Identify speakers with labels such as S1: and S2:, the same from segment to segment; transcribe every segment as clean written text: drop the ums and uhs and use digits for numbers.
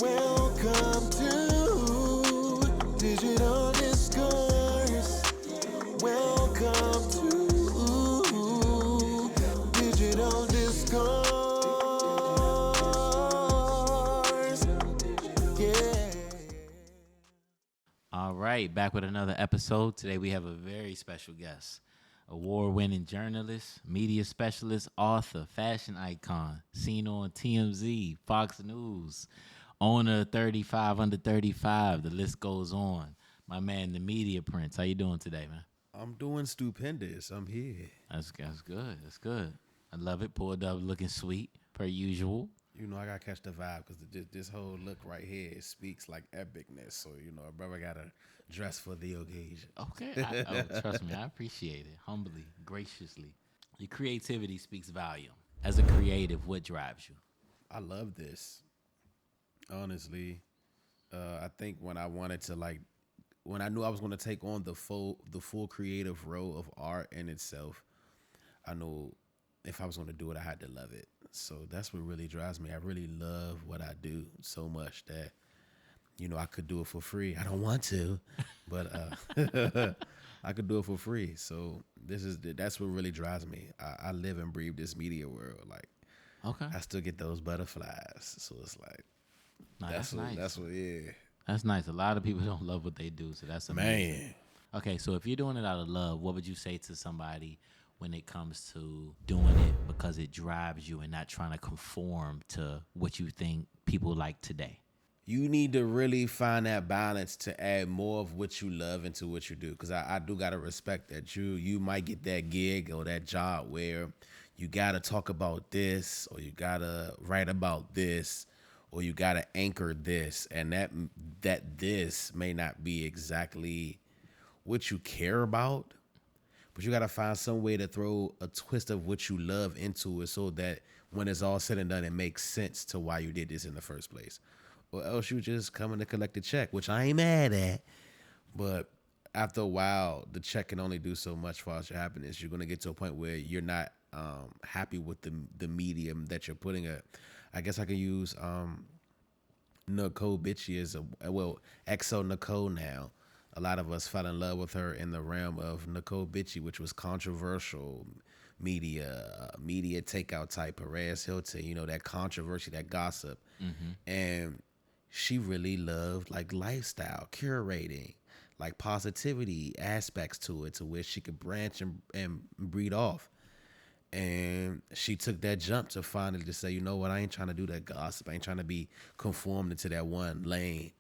S1: Welcome to Digital Discourse. Welcome to Digital Discourse. Yeah.
S2: All right, back with another episode. Today we have a very special guest. Award-winning journalist, media specialist, author, fashion icon, seen on TMZ, Fox News, owner of 35 Under 35. The list goes on. My man, the media prince. How you doing today, man?
S3: I'm doing stupendous. I'm here.
S2: That's good. That's good. I love it. Pulled up looking sweet, per usual.
S3: You know, I gotta catch the vibe because this whole look right here it speaks like epicness. So you know, a brother gotta dress for the occasion.
S2: Okay. Trust me, I appreciate it. Humbly, graciously. Your creativity speaks volume. As a creative, what drives you?
S3: I love this. Honestly, I think when I wanted to when I knew I was going to take on the full creative role of art in itself, I knew if I was going to do it, I had to love it. So that's what really drives me. I really love what I do so much that, you know, I could do it for free. I don't want to, but I could do it for free. So that's what really drives me. I live and breathe this media world. Like,
S2: Okay.
S3: I still get those butterflies. So it's like,
S2: No,
S3: that's
S2: nice.
S3: yeah.
S2: That's nice. A lot of people don't love what they do, so that's amazing.
S3: Man.
S2: Okay, so if you're doing it out of love, what would you say to somebody when it comes to doing it because it drives you and not trying to conform to what you think people like today?
S3: You need to really find that balance to add more of what you love into what you do. Because I do got to respect that you might get that gig or that job where you got to talk about this or you got to write about this or you got to anchor this. And that this may not be exactly what you care about. But you got to find some way to throw a twist of what you love into it so that when it's all said and done, it makes sense to why you did this in the first place. Or else you just coming to collect a check, which I ain't mad at. But after a while, the check can only do so much for your happiness. You're going to get to a point where you're not happy with the medium that you're putting at. I guess I can use Nicole Bitchie as XO Nicole now. A lot of us fell in love with her in the realm of Nicole Bitchie, which was controversial media takeout type, Perez Hilton, you know, that controversy, that gossip. Mm-hmm. And she really loved like lifestyle, curating, like positivity aspects to it to where she could branch and breed off. And she took that jump to finally just say, you know what, I ain't trying to do that gossip. I ain't trying to be conformed into that one lane.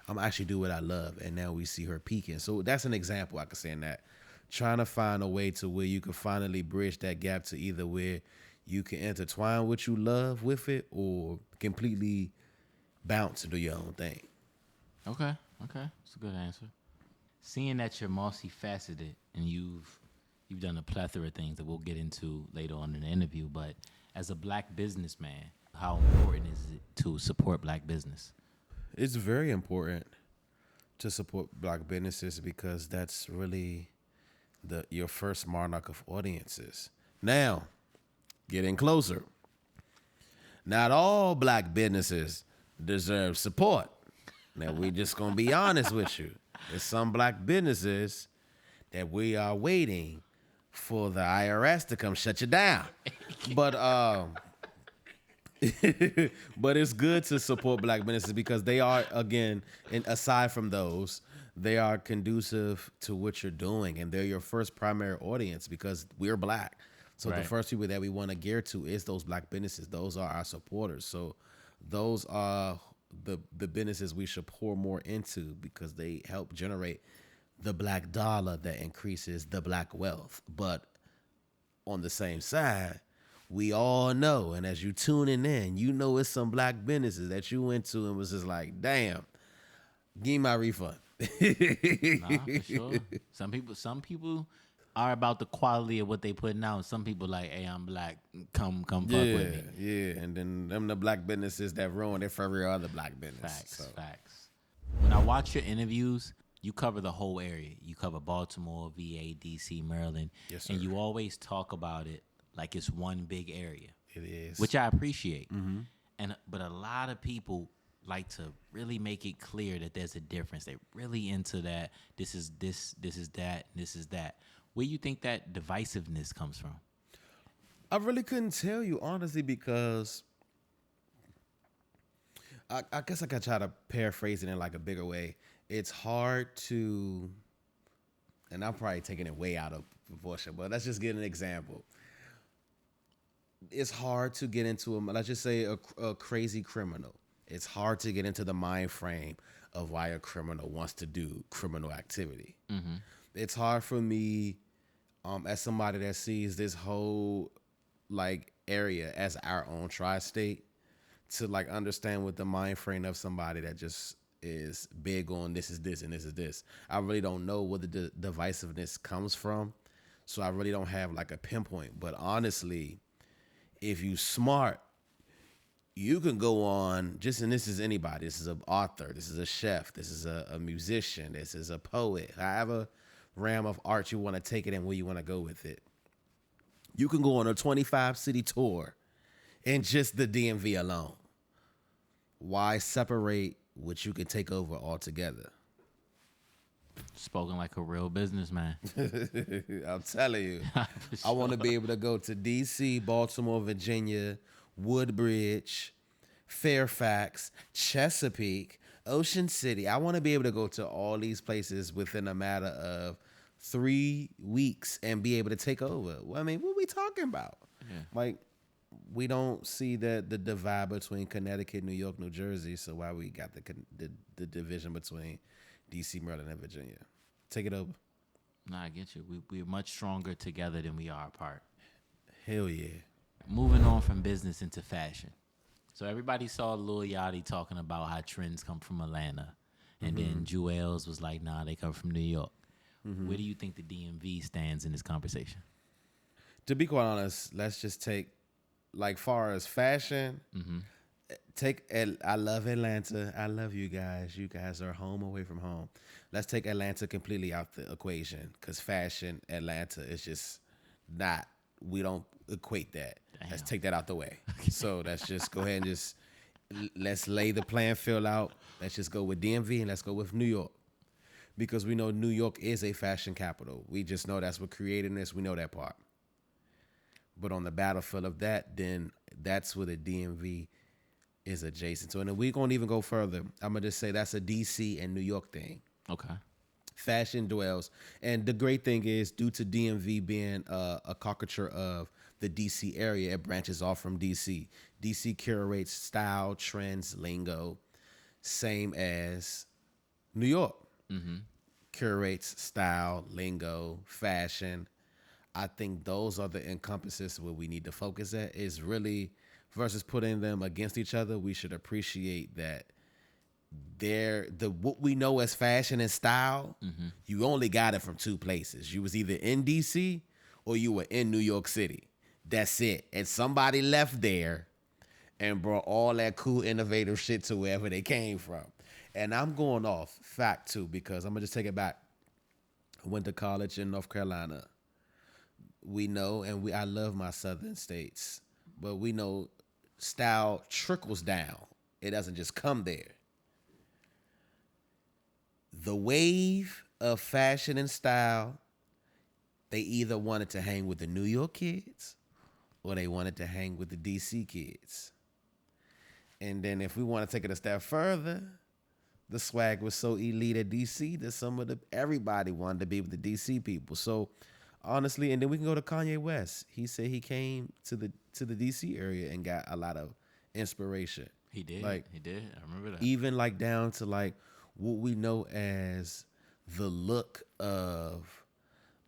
S3: I'm actually do what I love, and now we see her peaking. So that's an example I could say in that. Trying to find a way to where you can finally bridge that gap to either where you can intertwine what you love with it or completely bounce and do your own thing.
S2: Okay. That's a good answer. Seeing that you're multifaceted and you've done a plethora of things that we'll get into later on in the interview, but as a black businessman, how important is it to support black business?
S3: It's very important to support black businesses because that's really your first monarch of audiences. Now, getting closer. Not all black businesses deserve support. Now, we just going to be honest with you. There's some black businesses that we are waiting for the IRS to come shut you down. But but it's good to support black businesses because they are, again, and aside from those, they are conducive to what you're doing and they're your first primary audience because we're black. So
S2: right.
S3: The first people that we want to gear to is those black businesses. Those are our supporters. So those are the businesses we should pour more into because they help generate the black dollar that increases the black wealth. But on the same side, we all know, and as you tuning in, you know it's some black businesses that you went to and was just like, damn, give me my refund.
S2: Nah, for sure. Some people are about the quality of what they putting out. Some people like, hey, I'm black, come fuck with me.
S3: Yeah, and then them the black businesses that ruin it for every other black business.
S2: Facts. When I watch your interviews, you cover the whole area. You cover Baltimore, VA, DC, Maryland.
S3: Yes, sir.
S2: And you always talk about it like it's one big area.
S3: It is.
S2: Which I appreciate. Mm-hmm. But a lot of people like to really make it clear that there's a difference. They really into that. This is this. This is that. This is that. Where you think that divisiveness comes from?
S3: I really couldn't tell you honestly because I guess I could try to paraphrase it in like a bigger way. It's hard to, and I'm probably taking it way out of proportion, but let's just get an example. It's hard to get into let's just say a crazy criminal. It's hard to get into the mind frame of why a criminal wants to do criminal activity. It's hard for me, as somebody that sees this whole like area as our own tri-state, to like understand what the mind frame of somebody that just is big on this is this and this is this. I really don't know where the divisiveness comes from, so I really don't have like a pinpoint. But honestly, if you smart, you can go on just, and this is anybody. This is an author. This is a chef. This is a musician. This is a poet. However realm of art you want to take it and where you want to go with it. You can go on a 25 city tour in just the DMV alone. Why separate what you can take over altogether?
S2: Spoken like a real businessman.
S3: I'm telling you. I want to be able to go to DC, Baltimore, Virginia, Woodbridge, Fairfax, Chesapeake, Ocean City. I want to be able to go to all these places within a matter of 3 weeks and be able to take over. Well, I mean, what are we talking about?
S2: Yeah.
S3: Like, we don't see the divide between Connecticut, New York, New Jersey. So why we got the division between DC, Maryland, and Virginia? Take it over.
S2: No, I get you. We're much stronger together than we are apart.
S3: Hell yeah.
S2: Moving on from business into fashion. So everybody saw Lil Yachty talking about how trends come from Atlanta. And then Jewels was like, nah, they come from New York. Where do you think the DMV stands in this conversation?
S3: To be quite honest, let's just take, like, far as fashion, I love Atlanta. I love you guys. You guys are home away from home. Let's take Atlanta completely out the equation, because fashion, Atlanta is just not, we don't equate that.
S2: Damn.
S3: Let's take that out the way. So let's just go ahead and just, let's lay the playing field out. Let's just go with DMV and let's go with New York. Because we know New York is a fashion capital. We just know that's what created this. We know that part. But on the battlefield of that, then that's where the DMV is adjacent to. And then we're going to even go further. I'm going to just say that's a DC and New York thing.
S2: Okay.
S3: Fashion dwells. And the great thing is, due to DMV being a caricature of the DC area, it branches off from DC. DC curates style, trends, lingo, same as New York. Curates style, lingo, fashion. I think those are the encompasses where we need to focus at, is really, versus putting them against each other, we should appreciate that what we know as fashion and style, you only got it from two places. You was either in DC or you were in New York City. That's it. And somebody left there and brought all that cool, innovative shit to wherever they came from. And I'm going off fact too, because I'm gonna just take it back. I went to college in North Carolina. We know, and I love my southern states, but we know style trickles down. It doesn't just come there. The wave of fashion and style, they either wanted to hang with the New York kids or they wanted to hang with the DC kids. And then if we want to take it a step further, the swag was so elite at DC that everybody wanted to be with the DC people. So honestly, and then we can go to Kanye West. He said he came to the DC area and got a lot of inspiration.
S2: He did. He did. I remember that.
S3: Even like down to like what we know as the look of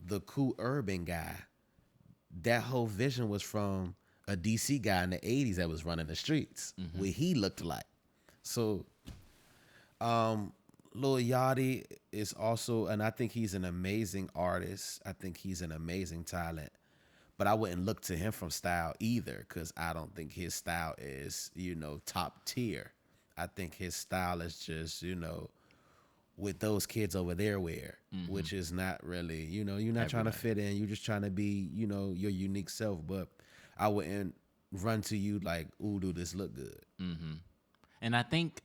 S3: the cool urban guy. That whole vision was from a DC guy in the 80s that was running the streets, what he looked like. So Lil Yachty is also, and I think he's an amazing artist. I think he's an amazing talent. But I wouldn't look to him from style either, because I don't think his style is, top tier. I think his style is just, what those kids over there wear, which is not really, you're not trying to fit in. You're just trying to be, your unique self. But I wouldn't run to you like, ooh, do this look good?
S2: And I think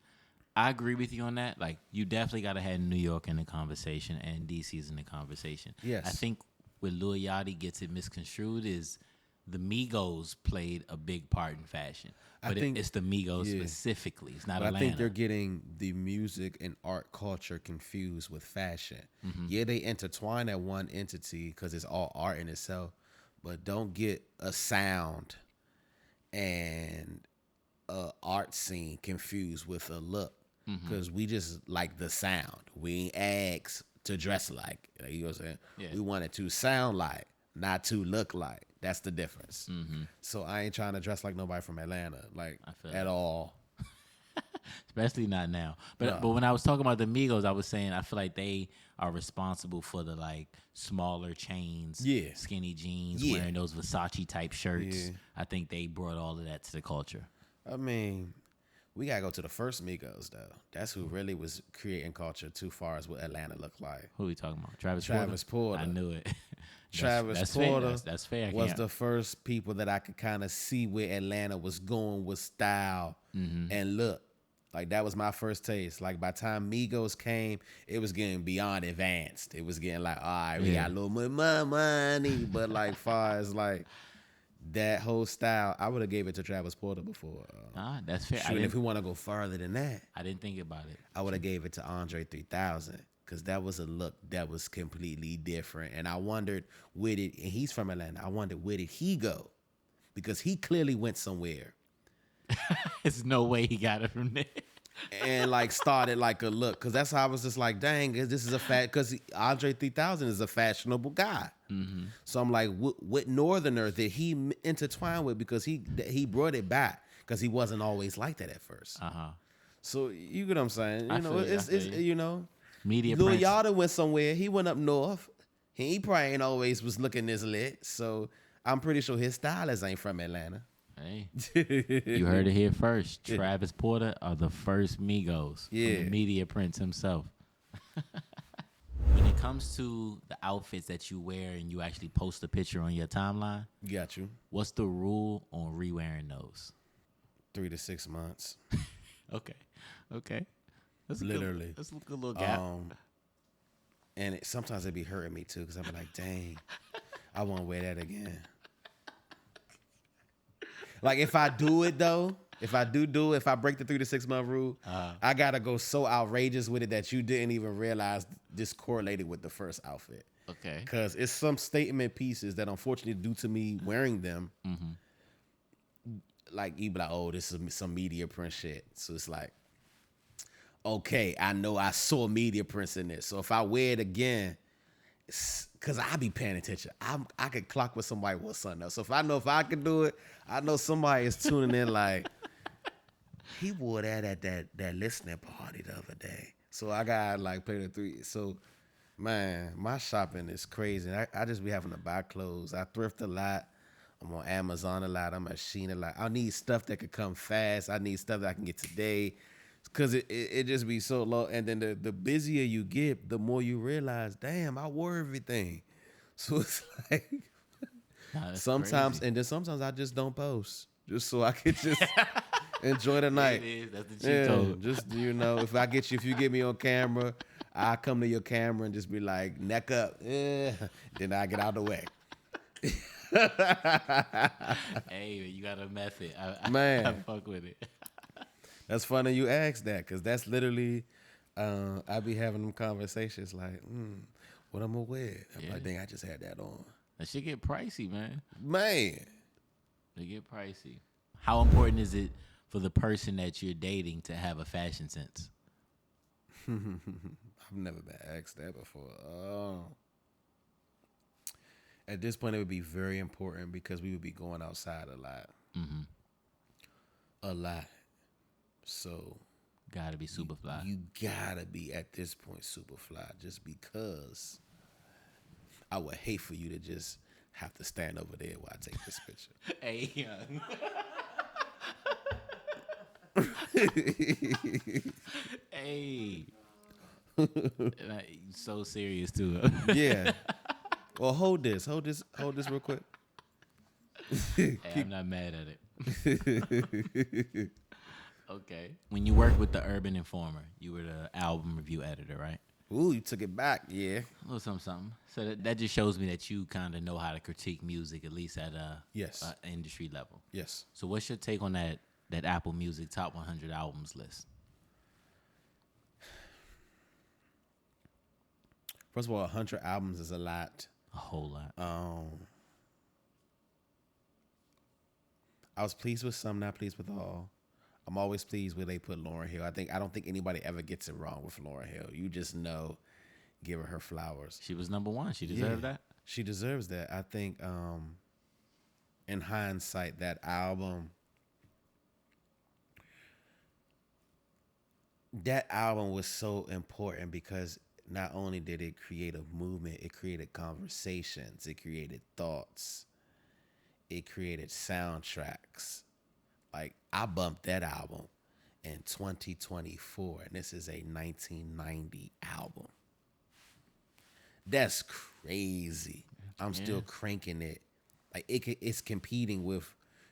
S2: I agree with you on that. Like, you definitely got to have New York in the conversation and DC's in the conversation.
S3: Yes.
S2: I think where Lil Yachty gets it misconstrued is the Migos played a big part in fashion.
S3: I
S2: But
S3: think-
S2: it's the Migos
S3: yeah.
S2: specifically. It's not
S3: But
S2: Atlanta.
S3: I think they're getting the music and art culture confused with fashion.
S2: Mm-hmm.
S3: Yeah, they intertwine at one entity because it's all art in itself, but don't get a sound and a art scene confused with a look because we just like the sound. We ain't asked to dress like. You know what I'm saying?
S2: Yeah.
S3: We want it to sound like, not to look like. That's the difference. So I ain't trying to dress like nobody from Atlanta, like
S2: feel
S3: at
S2: that.
S3: all.
S2: Especially not now. But
S3: No.
S2: but when I was talking about the Migos, I was saying I feel like they are responsible for the like smaller chains,
S3: Yeah.
S2: skinny jeans,
S3: Yeah.
S2: wearing those Versace type shirts.
S3: Yeah.
S2: I think they brought all of that to the culture.
S3: I mean, we gotta go to the first Migos though. That's who really was creating culture too far as what Atlanta looked like.
S2: Who are we talking about? Travis
S3: Porter.
S2: I knew it.
S3: Travis
S2: that's
S3: Porter
S2: Fair. That's fair. I
S3: was
S2: can't-
S3: the first people that I could kind of see where Atlanta was going with style and look. Like that was my first taste. Like by the time Migos came, it was getting beyond advanced. It was getting like, all right, we got a little more money, but like far as like that whole style, I would have gave it to Travis Porter before.
S2: That's fair.
S3: Shoot, if we want to go further than that,
S2: I didn't think about it.
S3: I would have gave it to Andre 3000 because that was a look that was completely different. And I wondered where did, and he's from Atlanta, I wondered where did he go? Because he clearly went somewhere
S2: There's no way he got it from there.
S3: and like started like a look. Because that's how I was just like, dang, this is a because Andre 3000 is a fashionable guy. So I'm like, what northerner did he intertwine with? Because he brought it back because he wasn't always like that at first. So you get what I'm saying? You know,
S2: feel you, I
S3: it's
S2: feel you.
S3: you know,
S2: Media
S3: Lil
S2: Prince.
S3: Yachty went somewhere. He went up north. He probably ain't always was looking this lit. So I'm pretty sure his stylist ain't from Atlanta.
S2: Hey, you heard it here first. Travis Porter are the first Migos. From
S3: Yeah.
S2: the Media Prince himself. When it comes to the outfits that you wear and you actually post a picture on your timeline,
S3: Got you.
S2: what's the rule on re-wearing those?
S3: 3 to 6 months.
S2: Okay. That's
S3: Literally.
S2: That's a good little gap.
S3: And sometimes it be hurting me too because I'm like, dang, I won't wear that again. Like if I do it though, if I do it, if I break the 3 to 6 month rule, I gotta go so outrageous with it that you didn't even realize this correlated with the first outfit.
S2: Okay.
S3: Because it's some statement pieces that unfortunately due to me wearing them, like you be like, oh, this is some media print shit. So it's like, okay, I know I saw media prints in this. So if I wear it again, because I be paying attention. I could clock with somebody with something else. So if I can do it, I know somebody is tuning in like, he wore that at that listening party the other day. So I got like play the 3. So man, my shopping is crazy. I just be having to buy clothes. I thrift a lot. I'm on Amazon a lot. I'm at Shein a lot. I need stuff that could come fast. I need stuff that I can get today. Cause it just be so low. And then the busier you get, the more you realize, damn, I wore everything. So it's like
S2: That's
S3: sometimes,
S2: crazy.
S3: and then sometimes I just don't post. Just so I could just enjoy the night.
S2: It is. That's the cheat
S3: Yeah,
S2: code.
S3: just if you get me on camera, I come to your camera and just be like neck up. Yeah. Then I get out of the way.
S2: Hey, you got a method. I
S3: Man.
S2: fuck with it.
S3: That's funny you asked that because that's literally I be having them conversations like, what I'm gonna wear. I'm like, dang, I just had that on.
S2: That shit get pricey, man.
S3: Man,
S2: They get pricey. How important is it for the person that you're dating to have a fashion sense?
S3: I've never been asked that before. At this point, it would be very important because we would be going outside a lot. A lot. So
S2: Gotta be super fly.
S3: you gotta be at this point super fly just because I would hate for you to just have to stand over there while I take this picture.
S2: Hey, young. Hey. So serious too.
S3: Yeah. Well, hold this real quick.
S2: Hey, I'm not mad at it. Okay. When you worked with the Urban Informer, you were the album review editor, right?
S3: Ooh, you took it back. Yeah.
S2: A little something, something. So that just shows me that you kind of know how to critique music, at least at
S3: Yes.
S2: a industry level.
S3: Yes.
S2: So what's your take on that Apple Music Top 100 albums list?
S3: First of all, 100 albums is a lot.
S2: A whole lot.
S3: I was pleased with some, not pleased with all. I'm always pleased when they put Lauryn Hill. I don't think anybody ever gets it wrong with Lauryn Hill. You just know, give her flowers.
S2: She was number one. She deserved that.
S3: She deserves that. I think, in hindsight, that album was so important because not only did it create a movement, it created conversations, it created thoughts, it created soundtracks. Like, I bumped that album in 2024, and this is a 1990 album. That's crazy. I'm still cranking it. Like, it's competing with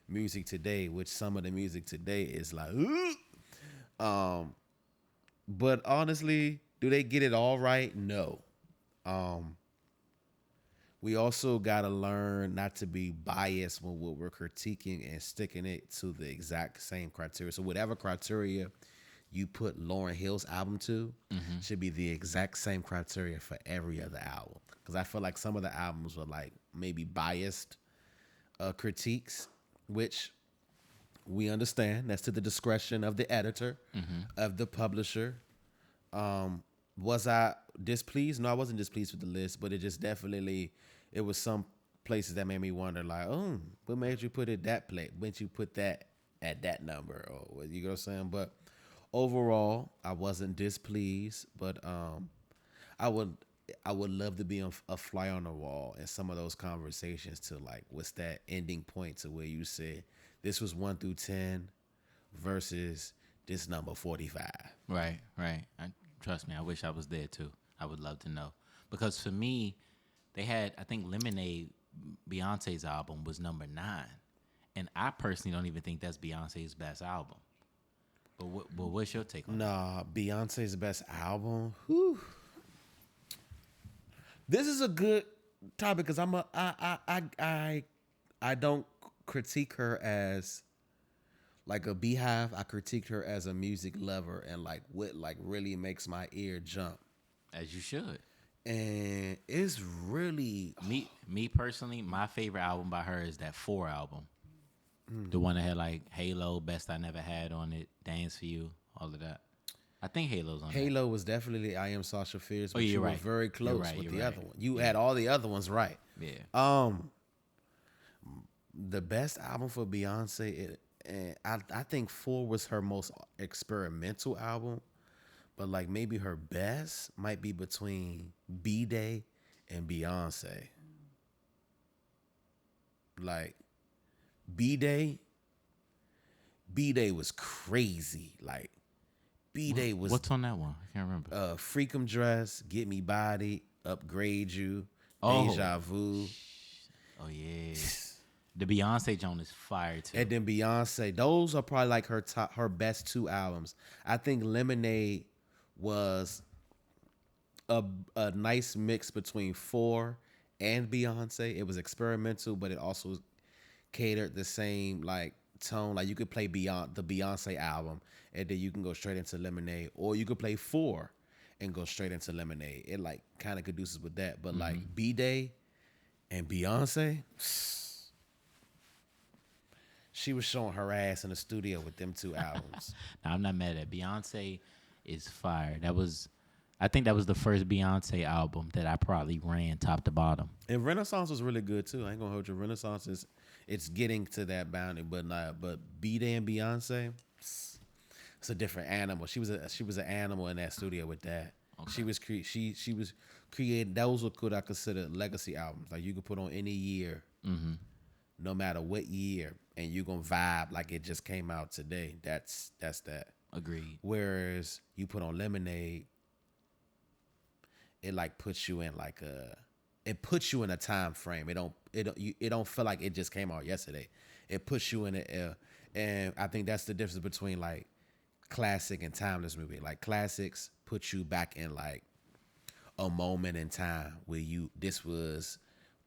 S3: music today, which some of the music today is like, but honestly, do they get it all right? No. We also got to learn not to be biased when we're critiquing and sticking it to the exact same criteria. So whatever criteria you put Lauryn Hill's album to should be the exact same criteria for every other album. Because I feel like some of the albums were like maybe biased critiques, which we understand. That's to the discretion of the editor, of the publisher. Was I displeased? No, I wasn't displeased with the list, but it just definitely, it was some places that made me wonder, like, oh, what made you put it that place? When you put that at that number, or you know what I'm saying? But overall, I wasn't displeased, but I would love to be a fly on the wall in some of those conversations to, like, what's that ending point to where you say this was 1 through 10 versus this number 45.
S2: Right. Trust me, I wish I was there too. I would love to know. Because for me, they had, I think Lemonade, Beyonce's album, was number 9. And I personally don't even think that's Beyonce's best album. But what's your take on that?
S3: Nah, Beyonce's best album. Whew. This is a good topic because I don't critique her as like a beehive. I critiqued her as a music lover and like what like really makes my ear jump.
S2: As you should.
S3: And it's really
S2: Me personally, my favorite album by her is that 4 album. The one that had like Halo, Best I Never Had on it, Dance for You, all of that. I think Halo's on
S3: Halo was definitely I Am Sasha Fierce, but you were
S2: right.
S3: very close
S2: Right,
S3: with
S2: you're
S3: the
S2: right.
S3: other one. You had all the other ones right.
S2: Yeah.
S3: The best album for Beyonce, I think 4 was her most experimental album, but like maybe her best might be between B-Day and Beyonce. Like B-Day was crazy. Like B-Day was
S2: What's on that one? I can't remember.
S3: Freakum Dress, Get Me Body, Upgrade You,
S2: Oh.
S3: Deja Vu.
S2: Oh yeah. The Beyonce joint is fire too.
S3: And then Beyonce, those are probably like her best 2 albums. I think Lemonade was a nice mix between 4 and Beyonce. It was experimental, but it also catered the same like tone. Like you could play the Beyonce album, and then you can go straight into Lemonade, or you could play 4 and go straight into Lemonade. It like kind of conduces with that. But like B-Day and Beyonce. She was showing her ass in the studio with them 2 albums.
S2: Now, I'm not mad at Beyonce is fire. I think that was the first Beyonce album that I probably ran top to bottom.
S3: And Renaissance was really good too. I ain't gonna hold you. Renaissance it's getting to that boundary, but B-Day and Beyonce, it's a different animal. She was an animal in that studio with that. Okay. She was creating. Those were what I consider legacy albums. Like you could put on any year. No matter what year, and you're gonna vibe like it just came out today. That's that.
S2: Agreed.
S3: Whereas you put on Lemonade, it like puts you in a time frame. It don't feel like it just came out yesterday. It puts you in and I think that's the difference between like classic and timeless movie. Like classics put you back in like a moment in time where this was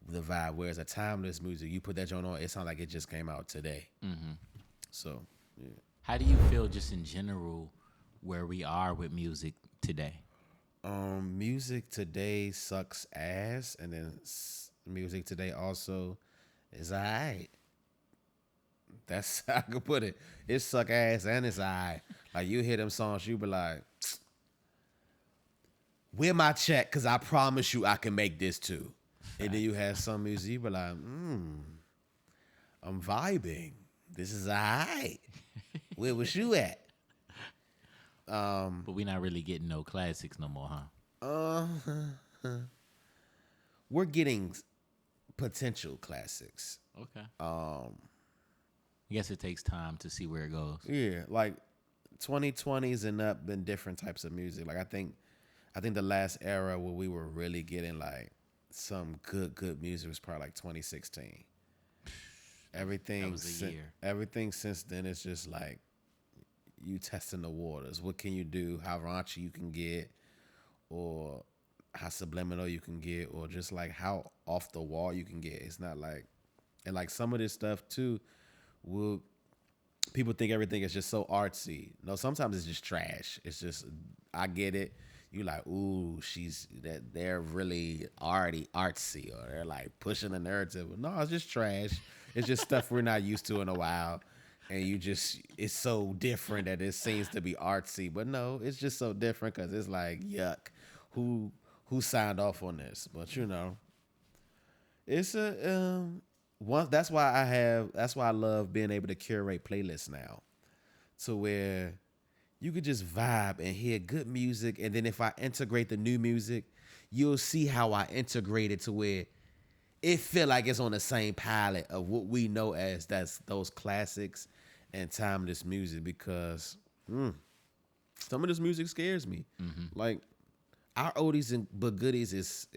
S3: the vibe. Whereas a timeless music, you put that joint on, it sounds like it just came out today. So yeah.
S2: How do you feel just in general where we are with music today?
S3: Music today sucks ass, and then music today also is alright. That's how I could put it. It suck ass and it's alright. Like you hear them songs, you be like, "Where my check? Cause I promise you I can make this too." And then you have some music, you be like, I'm vibing. This is alright. Where was you at?
S2: But we're not really getting no classics no more, huh?
S3: We're getting potential classics.
S2: Okay. I guess it takes time to see where it goes.
S3: Yeah, like 2020s and up been different types of music. Like I think the last era where we were really getting like some good music was probably like 2016. Everything
S2: That was a year.
S3: Everything since then is just like you testing the waters. What can you do? How raunchy you can get, or how subliminal you can get, or just like how off the wall you can get. It's not like, and like some of this stuff too, will people think everything is just so artsy. No, sometimes it's just trash. It's just, I get it. You like, ooh, they're really already artsy, or they're like pushing the narrative. No, it's just trash. It's just stuff we're not used to in a while. And it's so different that it seems to be artsy. But no, it's just so different because it's like, yuck, who signed off on this? But it's that's why I love being able to curate playlists now, to where you could just vibe and hear good music, and then if I integrate the new music, you'll see how I integrate it to where it feel like it's on the same palette of what we know as those classics and timeless music. Because some of this music scares me. Like our oldies but goodies is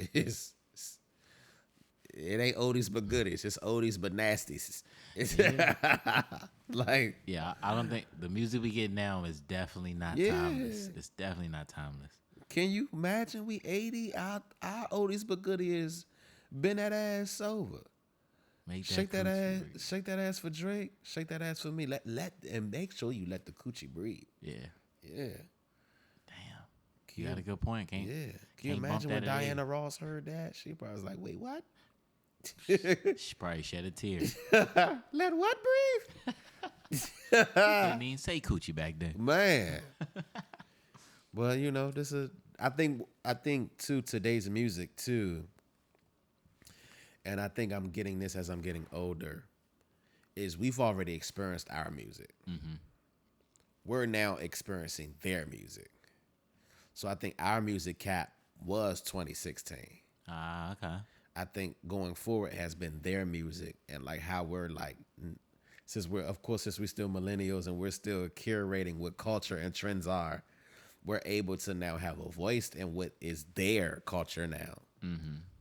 S3: it ain't oldies but goodies. It's oldies but nasties. It's like,
S2: Yeah, I don't think the music we get now is definitely not timeless. It's definitely not timeless.
S3: can you imagine we 80? Our oldies but goodies bend that ass over. Shake that ass for Drake. Shake that ass for me. Let and make sure you let the coochie breathe.
S2: Yeah.
S3: Yeah.
S2: Damn. You got a good point. Can
S3: Can you
S2: can't bump
S3: imagine when
S2: that at
S3: Diana Ross heard that? She probably was like, "Wait, what?
S2: She probably shed a tear.
S3: Let what breathe?"
S2: Didn't even say coochie back then.
S3: Man. Well, this is. I think too today's music too. And I think I'm getting this as I'm getting older, is we've already experienced our music. We're now experiencing their music. So I think our music cap was 2016.
S2: Okay.
S3: I think going forward has been their music, and like how we're like, since we're still millennials and we're still curating what culture and trends are, we're able to now have a voice in what is their culture now.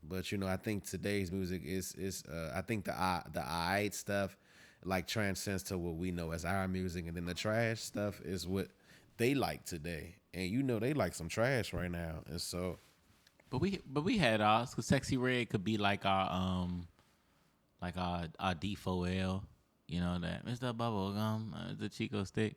S3: But I think today's music is I think the aight stuff like transcends to what we know as our music, and then the trash stuff is what they like today. And they like some trash right now, and so.
S2: But we had ours, cause Sexy Red could be like our D4L, that Mr. Bubblegum, the Chico stick.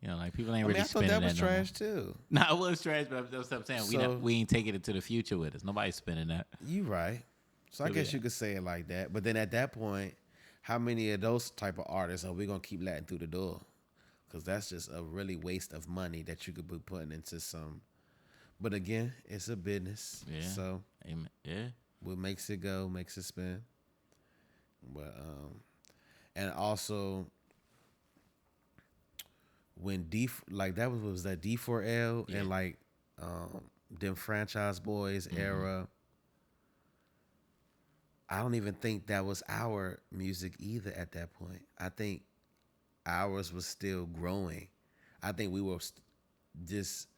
S2: Like people ain't really spinning that.
S3: I thought that was trash too.
S2: Nah, it was trash, but that's what I'm saying. We ain't taking it to the future with us. Nobody's spinning that.
S3: You right. So I guess you could say it like that. But then at that point, how many of those type of artists are we gonna keep letting through the door? Because that's just a really waste of money that you could be putting into some. But again, it's a business.
S2: Yeah.
S3: So
S2: yeah.
S3: What makes it go makes it spin. But and also when that was that D4L and like them Franchise Boys era. I don't even think that was our music either at that point. I think ours was still growing. I think we were just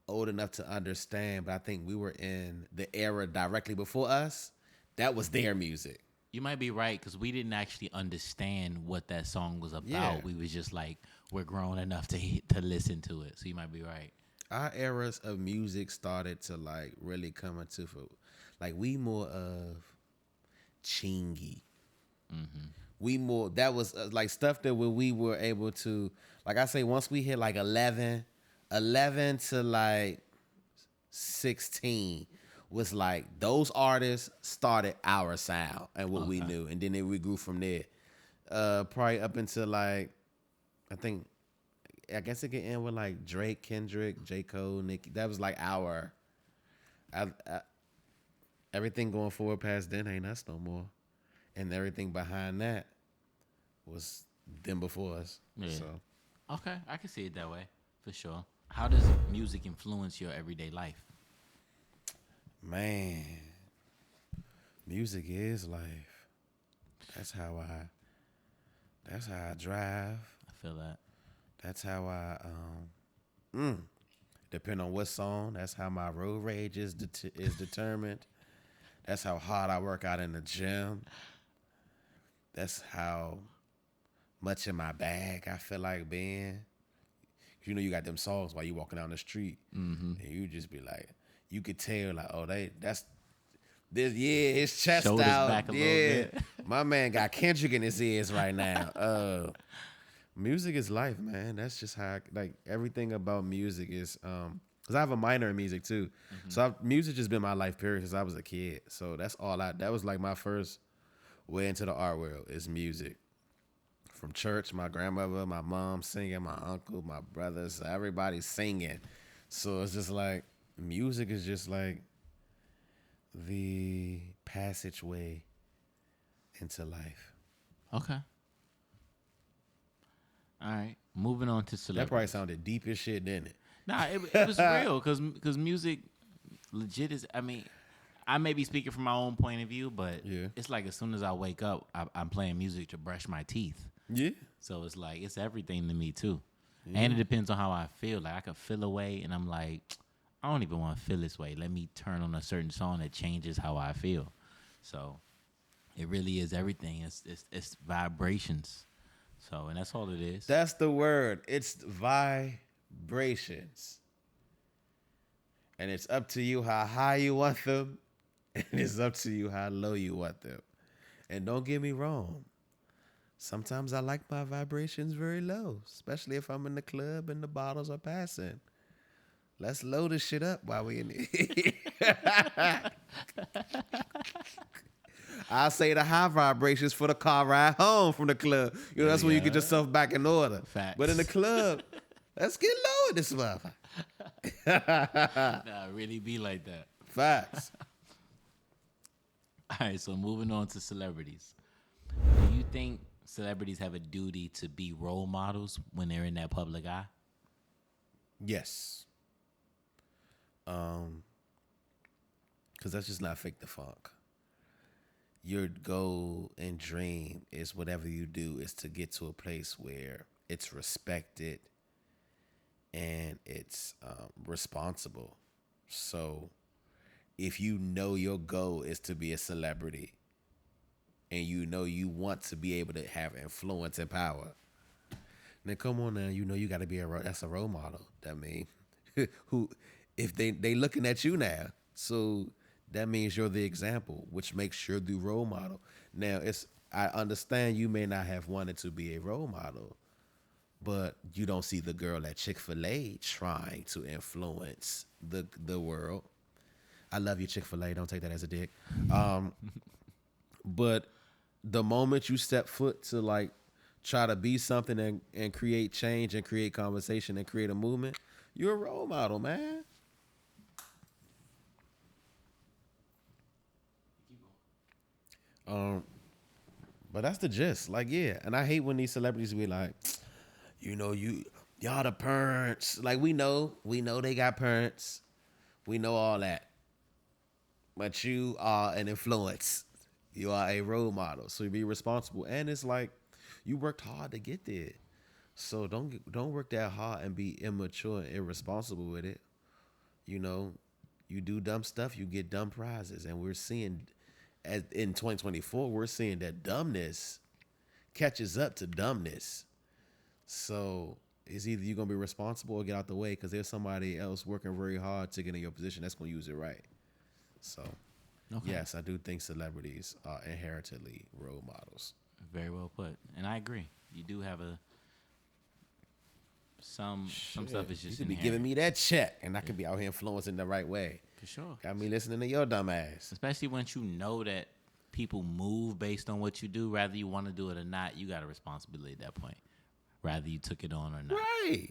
S3: old enough to understand, but I think we were in the era directly before us. That was their music.
S2: You might be right because we didn't actually understand what that song was about.
S3: Yeah.
S2: We was just like, we're grown enough to listen to it. So you might be right.
S3: Our eras of music started to like really come into like we more of chingy. We more that was like stuff that when we were able to, like I say, once we hit like 11 to like 16 was like those artists started our sound and what we knew, and then we grew from there. Probably up until like I guess it could end with like Drake, Kendrick, J. Cole, Nicki. That was like our I, everything going forward past then ain't us no more. And everything behind that was them before us.
S2: Yeah.
S3: So
S2: Okay, I can see it that way for sure. How does music influence your everyday life?
S3: man, music is life. That's how I drive.
S2: I feel that.
S3: That's how I depend on what song. That's how my road rage is determined. That's how hard I work out in the gym. That's how much in my bag I feel like being. You know, you got them songs while you walking down the street, and you just be like, you could tell like, oh, that's this, yeah, his chest
S2: Shoulders
S3: out,
S2: back a little
S3: yeah.
S2: bit.
S3: My man got Kendrick in his ears right now. Music is life, man. That's just how like everything about music is. Cause I have a minor in music too, so music just been my life period since I was a kid. So that's all that was like my first way into the art world is music. From church, my grandmother, my mom singing, my uncle, my brothers, everybody singing. So it's just like music is just like the passageway into life.
S2: Okay. All right. Moving on to
S3: That
S2: celebrities.
S3: probably sounded deep as shit, didn't it?
S2: Nah, it was real because music legit is. I mean, I may be speaking from my own point of view, but
S3: Yeah.
S2: it's like as soon as I wake up, I'm playing music to brush my teeth.
S3: Yeah.
S2: So it's like it's everything to me too, and it depends on how I feel. Like I could feel a way, and I'm like, I don't even want to feel this way. Let me turn on a certain song that changes how I feel. So it really is everything. It's vibrations. So and that's all it is.
S3: That's the word. It's vibrations. And it's up to you how high you want them, and it's up to you how low you want them. And don't get me wrong. Sometimes I like my vibrations very low, especially if I'm in the club and the bottles are passing. Let's load this shit up while we in it. I'll say the high vibrations for the car ride home from the club. You know, that's when you get yourself back in order.
S2: Facts.
S3: But in the club, let's get low with this motherfucker.
S2: Nah, really be like that.
S3: Facts.
S2: All right, so moving on to celebrities. Do you think celebrities have a duty to be role models when they're in that public eye?
S3: Yes. Because that's just not fake the funk. Your goal and dream is whatever you do is to get to a place where it's respected and it's responsible. So if you know your goal is to be a celebrity and you know you want to be able to have influence and power, then come on now, you know you got to be that's a role model. That mean who if they looking at you now, so that means you're the example, which makes you the role model. Now I understand you may not have wanted to be a role model, but you don't see the girl at Chick-fil-A trying to influence the world. I love you, Chick-fil-A. Don't take that as a dig. But the moment you step foot to like try to be something and create change and create conversation and create a movement, you're a role model, man. But that's the gist. Like, yeah. And I hate when these celebrities be like, you know, y'all the parents. Like, we know they got parents. We know all that. But you are an influence. You are a role model. So you be responsible. And it's like, you worked hard to get there. So don't work that hard and be immature and irresponsible with it. You know, you do dumb stuff, you get dumb prizes. And we're seeing in 2024, we're seeing that dumbness catches up to dumbness. So it's either you're gonna be responsible or get out the way because there's somebody else working very hard to get in your position that's gonna use it right. So yes, I do think celebrities are inherently role models.
S2: Very well put, and I agree. You do have some stuff is
S3: You
S2: just
S3: could be
S2: inherent.
S3: giving me that check, and I could be out here influencing the right way.
S2: For sure.
S3: Got me listening to your dumb ass.
S2: Especially once you know that people move based on what you do, whether you want to do it or not, you got a responsibility at that point. Whether you took it on or not.
S3: Right.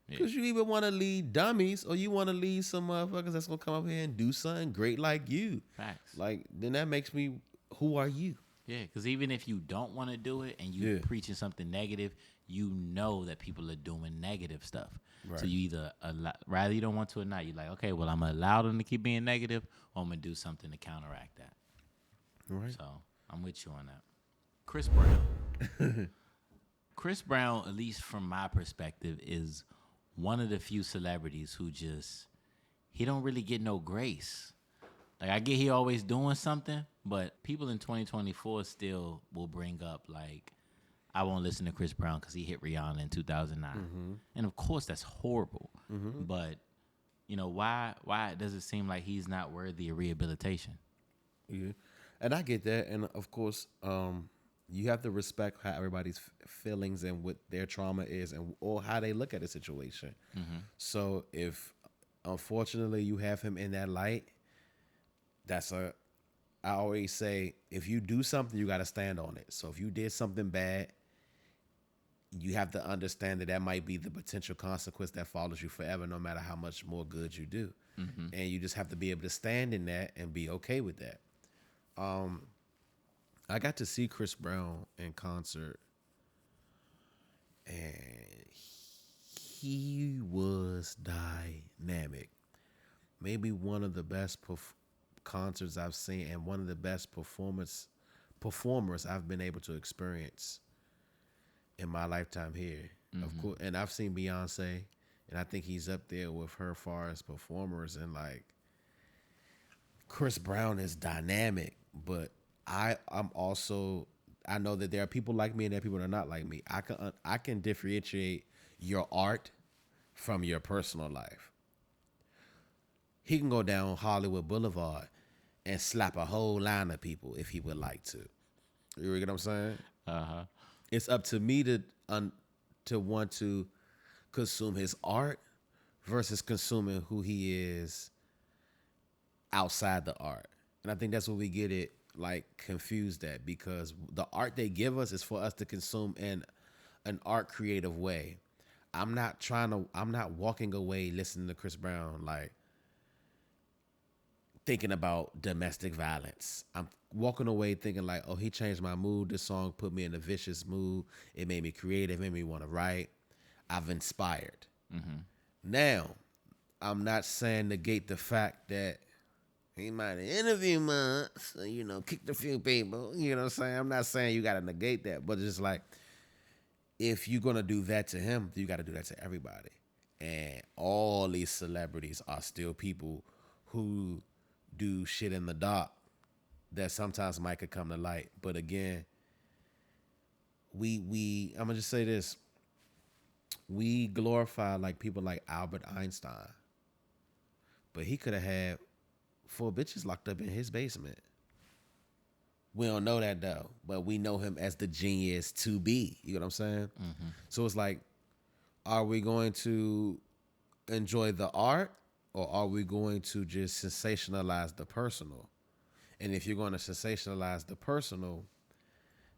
S3: Because you either want to lead dummies or you want to lead some motherfuckers that's going to come up here and do something great like you.
S2: Facts.
S3: Like, then that makes me, who are you?
S2: Yeah, because even if you don't want to do it and you preaching something negative, you know that people are doing negative stuff.
S3: Right.
S2: So you either, rather you don't want to or not, you're like, okay, well, I'm going to allow them to keep being negative or I'm going to do something to counteract that.
S3: Right.
S2: So I'm with you on that. Chris Brown. Chris Brown, at least from my perspective, is one of the few celebrities who he don't really get no grace. Like, I get he always doing something, but people in 2024 still will bring up, like, I won't listen to Chris Brown because he hit Rihanna in 2009. Mm-hmm. And, of course, that's horrible. Mm-hmm. But, you know, why does it seem like he's not worthy of rehabilitation?
S3: Yeah. And I get that. And, of course, you have to respect how everybody's feelings and what their trauma is or how they look at a situation. Mm-hmm. So if, unfortunately, you have him in that light, I always say, if you do something, you got to stand on it. So if you did something bad, you have to understand that might be the potential consequence that follows you forever, no matter how much more good you do. Mm-hmm. And you just have to be able to stand in that and be okay with that. I got to see Chris Brown in concert, and he was dynamic. Maybe one of the best concerts I've seen and one of the best performers I've been able to experience in my lifetime here. Mm-hmm. Of course, and I've seen Beyonce, and I think he's up there with her as far as performers. And like, Chris Brown is dynamic, but I know that there are people like me and there are people that are not like me. I can differentiate your art from your personal life. He can go down Hollywood Boulevard and slap a whole line of people if he would like to. You get what I'm saying? Uh-huh. It's up to me to want to consume his art versus consuming who he is outside the art. And I think that's what we get it confused at, because the art they give us is for us to consume in an art creative way. I'm not walking away listening to Chris Brown thinking about domestic violence. I'm walking away thinking like, oh, he changed my mood. This song put me in a vicious mood. It made me creative, made me want to write. I've inspired. Mm-hmm. Now, I'm not saying negate the fact that he might have interviewed months, kicked a few people. You know what I'm saying? I'm not saying you got to negate that, but it's just like, if you're going to do that to him, you got to do that to everybody. And all these celebrities are still people who do shit in the dark that sometimes might could come to light. But again, I'm going to just say this. We glorify people like Albert Einstein. But he could have had 4 bitches locked up in his basement. We don't know that though, but we know him as the genius to be. You know what I'm saying? Mm-hmm. So it's like, are we going to enjoy the art, or are we going to just sensationalize the personal? And if you're going to sensationalize the personal,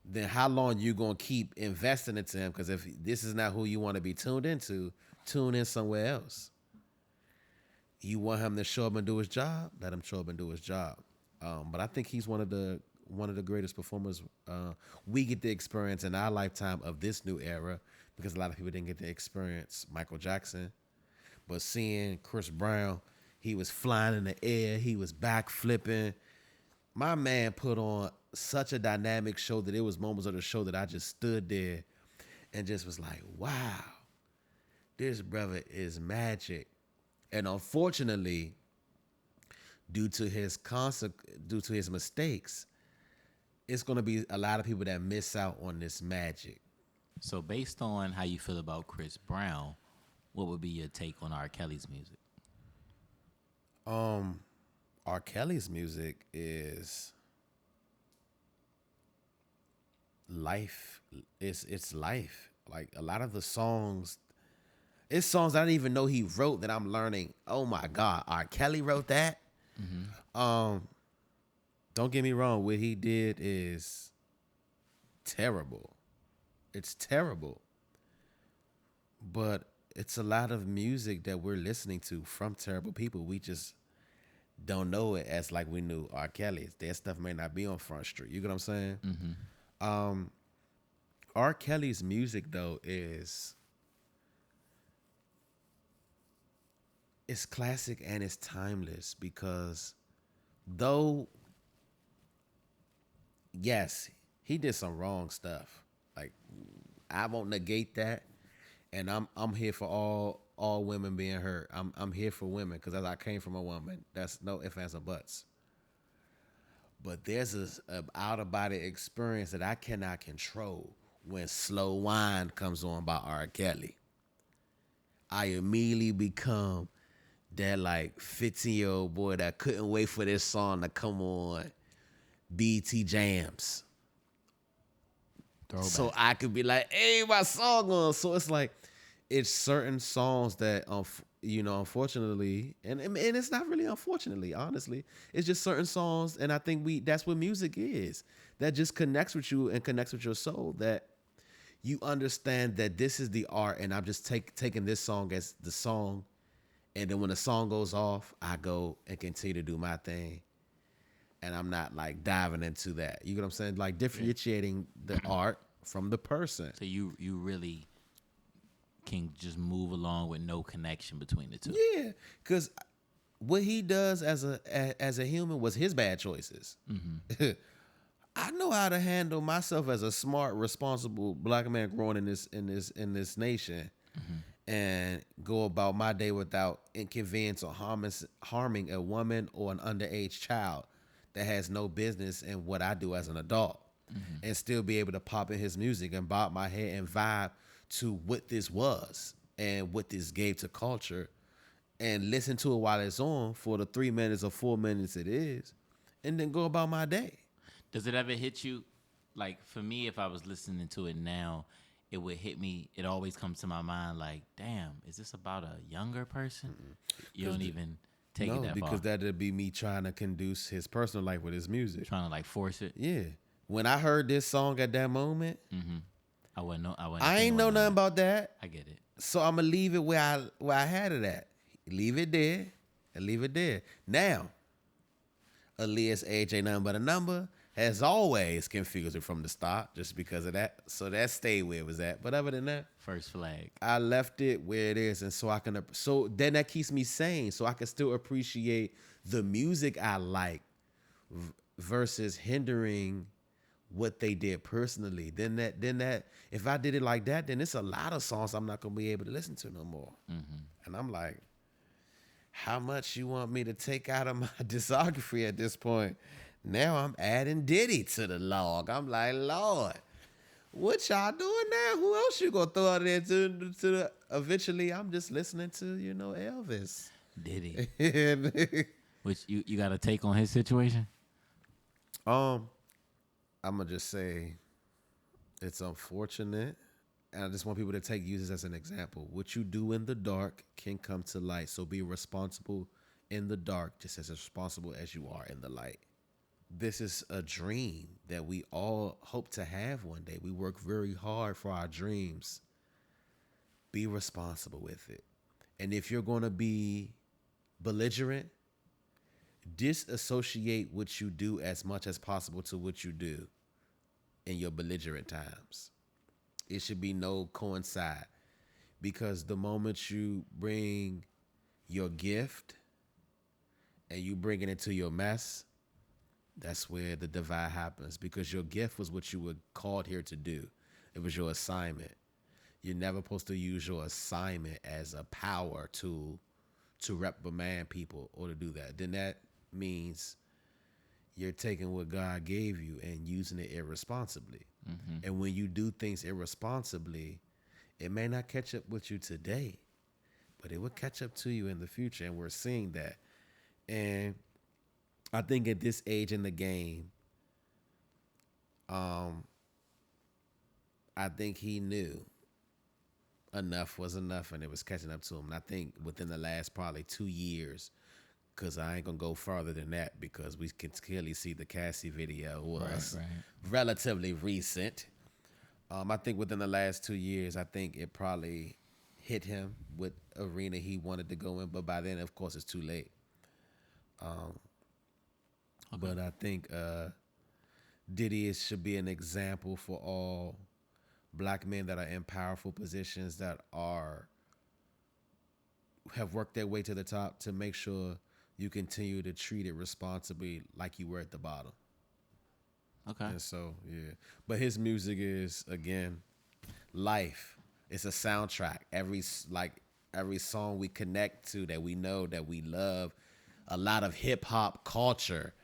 S3: then how long you going to keep investing into him? Because if this is not who you want to be tuned into, tune in somewhere else. You want him to show up and do his job? Let him show up and do his job. But I think he's one of the greatest performers we get to experience in our lifetime of this new era, because a lot of people didn't get to experience Michael Jackson. But seeing Chris Brown, he was flying in the air, he was back flipping. My man put on such a dynamic show that it was moments of the show that I just stood there and just was like, wow, this brother is magic. And unfortunately, due to his mistakes, it's gonna be a lot of people that miss out on this magic.
S2: So based on how you feel about Chris Brown, what would be your take on R. Kelly's music?
S3: R. Kelly's music is life. It's life. Like a lot of the songs, it's songs I didn't even know he wrote that I'm learning. Oh my God, R. Kelly wrote that. Don't get me wrong. What he did is terrible. It's terrible. But it's a lot of music that we're listening to from terrible people. We just don't know it as like we knew R. Kelly's. Their stuff may not be on Front Street. You get what I'm saying? R. Kelly's music though is it's classic and it's timeless because though yes, he did some wrong stuff. Like I won't negate that, and I'm here for all women being hurt. I'm here for women because as I came from a woman, that's no ifs ands or buts. But there's a out of body experience that I cannot control when Slow Wine comes on by R. Kelly. I immediately become that like 15-year-old boy that couldn't wait for this song to come on BT Jams.
S2: Throwback.
S3: So I could be like, hey, my song on. So it's like, it's certain songs that, unfortunately, and it's not really unfortunately, honestly. It's just certain songs, and I think that's what music is. That just connects with you and connects with your soul, that you understand that this is the art, and I'm just taking this song as the song, and then when the song goes off, I go and continue to do my thing. And I'm not like diving into that. You get what I'm saying? Like differentiating the art from the person.
S2: So you really can just move along with no connection between the two.
S3: Yeah, because what he does as a human was his bad choices. I know how to handle myself as a smart, responsible black man growing in this nation, and go about my day without inconvenience or harming a woman or an underage child that has no business in what I do as an adult, and still be able to pop in his music and bob my head and vibe to what this was and what this gave to culture, and listen to it while it's on for the 3 minutes or 4 minutes it is, and then go about my day.
S2: Does it ever hit you? Like for me, if I was listening to it now, it would hit me. It always comes to my mind like, damn, is this about a younger person? You don't even take it that
S3: because
S2: far.
S3: that'd be me trying to conduce his personal life with his music.
S2: Trying to like force it.
S3: Yeah. When I heard this song at that moment,
S2: I wouldn't know.
S3: I ain't know nothing about that.
S2: I get it.
S3: So I'm gonna leave it where I had it at. Leave it there and leave it there. Now, Aaliyah's age ain't nothing but a number. Has always confused it from the start, just because of that. So that stayed where it was at. But other than that,
S2: First flag.
S3: I left it where it is, and so then that keeps me sane, so I can still appreciate the music I like versus hindering what they did personally. Then that if I did it like that, then it's a lot of songs I'm not gonna be able to listen to no more. And I'm like, how much you want me to take out of my discography at this point? Now I'm adding Diddy to the log. I'm like, Lord, what y'all doing now? Who else you gonna throw out there to the? Eventually, I'm just listening to Elvis.
S2: Diddy. Which you got a take on his situation?
S3: I'm gonna just say it's unfortunate, and I just want people to use this as an example. What you do in the dark can come to light. So be responsible in the dark, just as responsible as you are in the light. This is a dream that we all hope to have one day. We work very hard for our dreams. Be responsible with it. And if you're going to be belligerent, disassociate what you do as much as possible to what you do in your belligerent times. It should be no coincide, because the moment you bring your gift and you bring it into your mess, that's where the divide happens, because your gift was what you were called here to do. It was your assignment. You're never supposed to use your assignment as a power tool to reprimand people or to do that. Then that means you're taking what God gave you and using it irresponsibly. And when you do things irresponsibly, it may not catch up with you today, but it will catch up to you in the future. And we're seeing that. And I think at this age in the game, I think he knew enough was enough and it was catching up to him. And I think within the last probably 2 years, because I ain't going to go farther than that because we can clearly see the Cassie video was relatively recent. I think within the last 2 years, I think it probably hit him what arena he wanted to go in. But by then, of course, it's too late. But I think Diddy should be an example for all black men that are in powerful positions that have worked their way to the top to make sure you continue to treat it responsibly like you were at the bottom.
S2: Okay.
S3: And so, yeah. But his music is, again, life. It's a soundtrack. Every song we connect to that we know, that we love, a lot of hip-hop culture,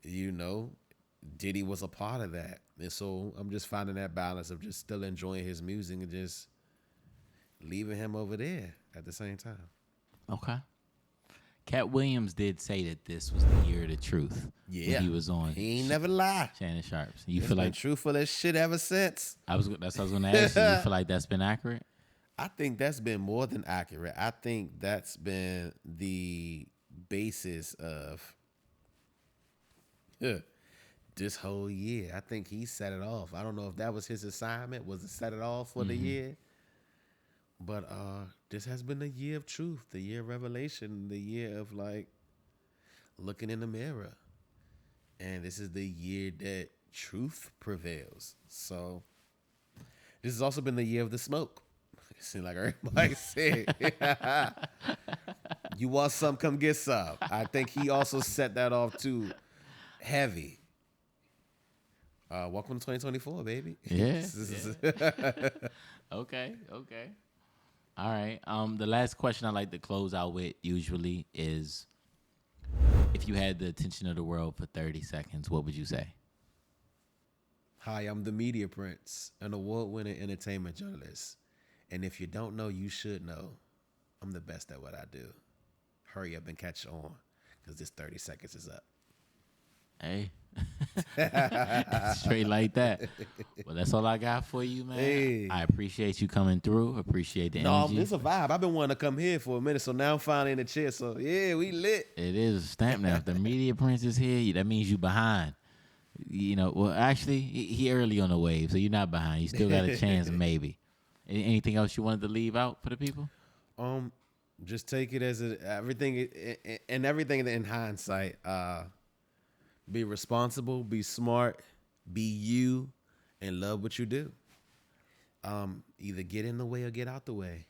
S3: Diddy was a part of that. And so I'm just finding that balance of just still enjoying his music and just leaving him over there at the same time.
S2: Okay. Cat Williams did say that this was the year of the truth.
S3: Yeah.
S2: When he was on.
S3: He ain't never lied.
S2: Shannon Sharps. You
S3: It's
S2: feel
S3: been
S2: like
S3: truthful as shit ever since.
S2: that's what I was going to ask you. You feel like that's been accurate?
S3: I think that's been more than accurate. I think that's been the basis of this whole year. I think he set it off. I don't know if that was his assignment, was to set it off for the year. But this has been the year of truth, the year of revelation, the year of like looking in the mirror. And this is the year that truth prevails. So this has also been the year of the smoke. It seems like everybody said, you want some, come get some. I think he also set that off too heavy. Welcome to 2024, baby.
S2: Yeah. Okay. All right. The last question I like to close out with usually is, if you had the attention of the world for 30 seconds, what would you say?
S3: Hi, I'm the Media Prince, an award-winning entertainment journalist. And if you don't know, you should know. I'm the best at what I do. Hurry up and catch on, because this 30 seconds is up.
S2: Hey. Straight like that. Well, that's all I got for you, man.
S3: Hey.
S2: I appreciate you coming through. Appreciate the energy.
S3: No, it's a vibe. I've been wanting to come here for a minute, so now I'm finally in the chair. So, yeah, we lit.
S2: It is a stamp now. If the Media Prince is here, that means you behind. Well, actually, he early on the wave, so you're not behind. You still got a chance, maybe. Anything else you wanted to leave out for the people?
S3: Just take it as everything in hindsight. Be responsible, be smart, be you, and love what you do. Either get in the way or get out the way.